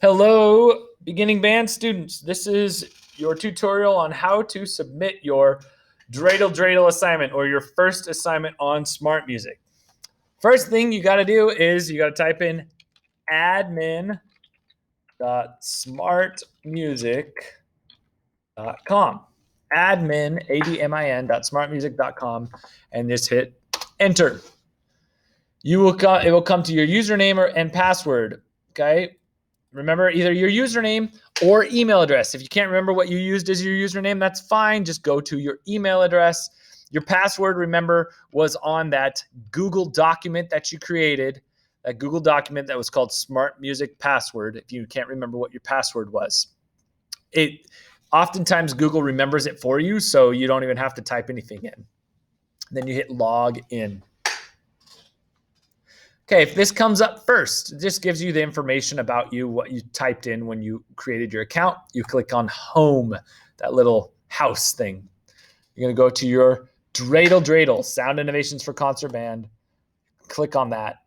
Hello, beginning band students. This is your tutorial on how to submit your dreidel assignment or your first assignment on SmartMusic. First thing you got to do is you got to type in admin.smartmusic.com. Admin, admin.smartmusic.com, and just hit enter. It will come to your username and password. Okay. Remember either your username or email address. If you can't remember what you used as your username, that's fine. Just go to your email address. Your password, remember, was on that Google document that you created, that Google document that was called SmartMusic Password, if you can't remember what your password was. Oftentimes Google remembers it for you, so you don't even have to type anything in. Then you hit log in. Okay, if this comes up first, it just gives you the information about you, what you typed in when you created your account. You click on home, that little house thing. You're going to go to your dreidel, Sound Innovations for Concert Band. Click on that.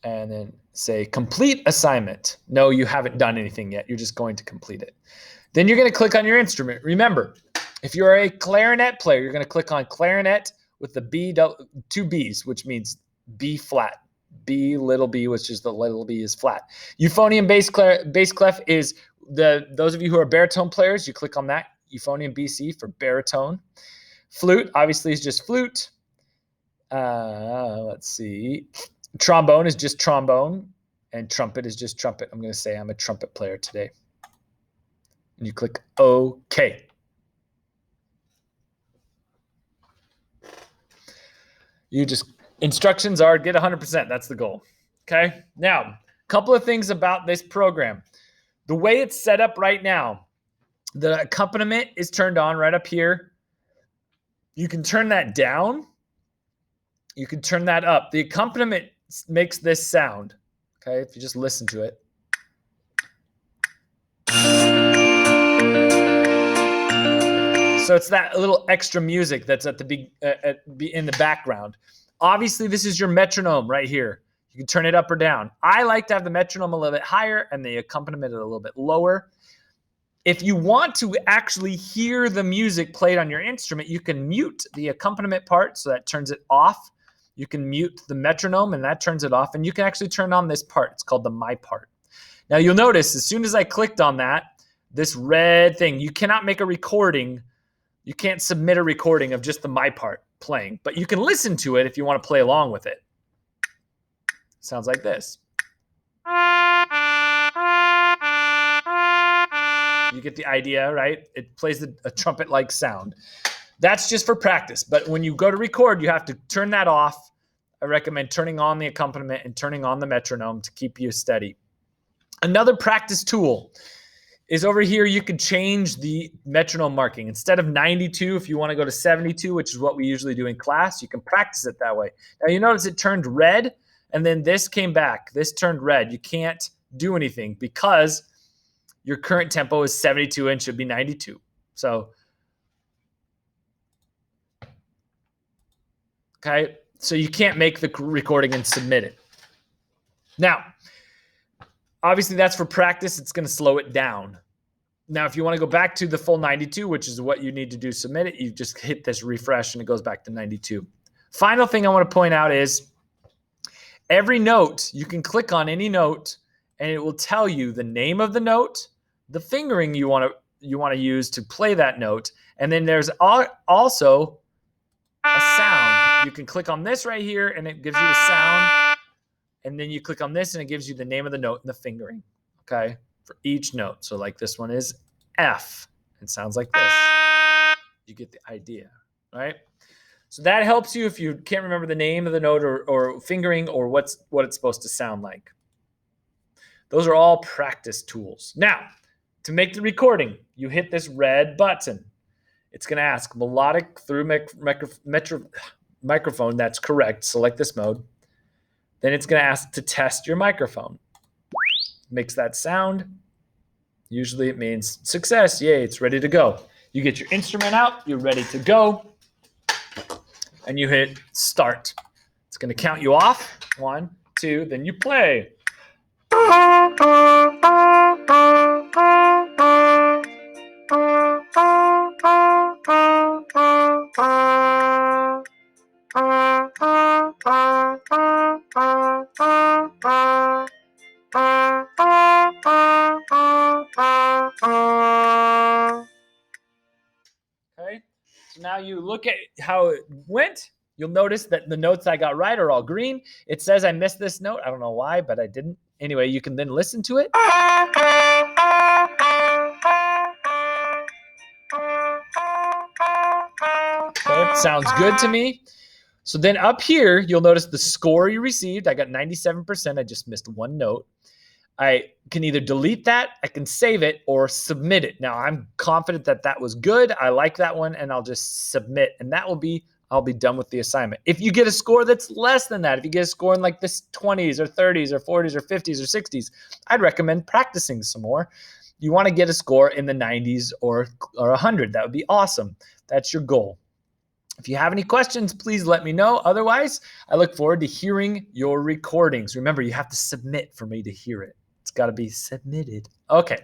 And then say complete assignment. No, you haven't done anything yet. You're just going to complete it. Then you're going to click on your instrument. Remember, if you're a clarinet player, you're going to click on clarinet with the B, two B's, which means B flat. B, little b, which is the little b is flat. Euphonium bass clef is those of you who are baritone players, you click on that. Euphonium BC for baritone. Flute, obviously, is just flute. Let's see. Trombone is just trombone. And trumpet is just trumpet. I'm going to say I'm a trumpet player today. And you click OK. Instructions are get 100%. That's the goal. Okay. Now, a couple of things about this program. The way it's set up right now, the accompaniment is turned on right up here. You can turn that down. You can turn that up. The accompaniment makes this sound. Okay. If you just listen to it. So it's that little extra music that's at in the background. Obviously, this is your metronome right here. You can turn it up or down. I like to have the metronome a little bit higher and the accompaniment a little bit lower. If you want to actually hear the music played on your instrument, you can mute the accompaniment part, so that turns it off. You can mute the metronome, and that turns it off. And you can actually turn on this part. It's called the My part. Now, you'll notice as soon as I clicked on that, this red thing, you cannot make a recording. You can't submit a recording of just the My part playing, but you can listen to it if you want to play along with it. Sounds like this. You get the idea, right? It plays a trumpet-like sound. That's just for practice, but when you go to record, you have to turn that off. I recommend turning on the accompaniment and turning on the metronome to keep you steady. Another practice tool is over here. You can change the metronome marking. Instead of 92, if you want to go to 72, which is what we usually do in class, you can practice it that way. Now you notice it turned red, and then this came back. This turned red. You can't do anything because your current tempo is 72 and should be 92. So, okay, so you can't make the recording and submit it. Now, obviously that's for practice. It's going to slow it down. Now, if you want to go back to the full 92, which is what you need to do, submit it, you just hit this refresh and it goes back to 92. Final thing I want to point out is every note, you can click on any note and it will tell you the name of the note, the fingering you want to use to play that note, and then there's also a sound. You can click on this right here and it gives you the sound, and then you click on this and it gives you the name of the note and the fingering, okay, for each note. So like this one is F. It sounds like this. You get the idea, right? So that helps you if you can't remember the name of the note or fingering or what it's supposed to sound like. Those are all practice tools. Now, to make the recording, you hit this red button. It's going to ask melodic through microphone. That's correct. Select this mode. Then it's going to ask to test your microphone. Makes that sound. Usually it means success. Yay, it's ready to go. You get your instrument out. You're ready to go. And you hit start. It's going to count you off. 1, 2, then you play. Okay, so now you look at how it went. You'll notice that the notes I got right are all green. It says I missed this note. I don't know why, but I didn't. Anyway, you can then listen to it. Okay, it sounds good to me. So then up here, you'll notice the score you received. I got 97%. I just missed one note. I can either delete that, I can save it, or submit it. Now, I'm confident that that was good. I like that one, and I'll just submit. And that will be, I'll be done with the assignment. If you get a score that's less than that, if you get a score in like this 20s or 30s or 40s or 50s or 60s, I'd recommend practicing some more. You want to get a score in the 90s or 100. That would be awesome. That's your goal. If you have any questions, please let me know. Otherwise, I look forward to hearing your recordings. Remember, you have to submit for me to hear it. It's got to be submitted. Okay.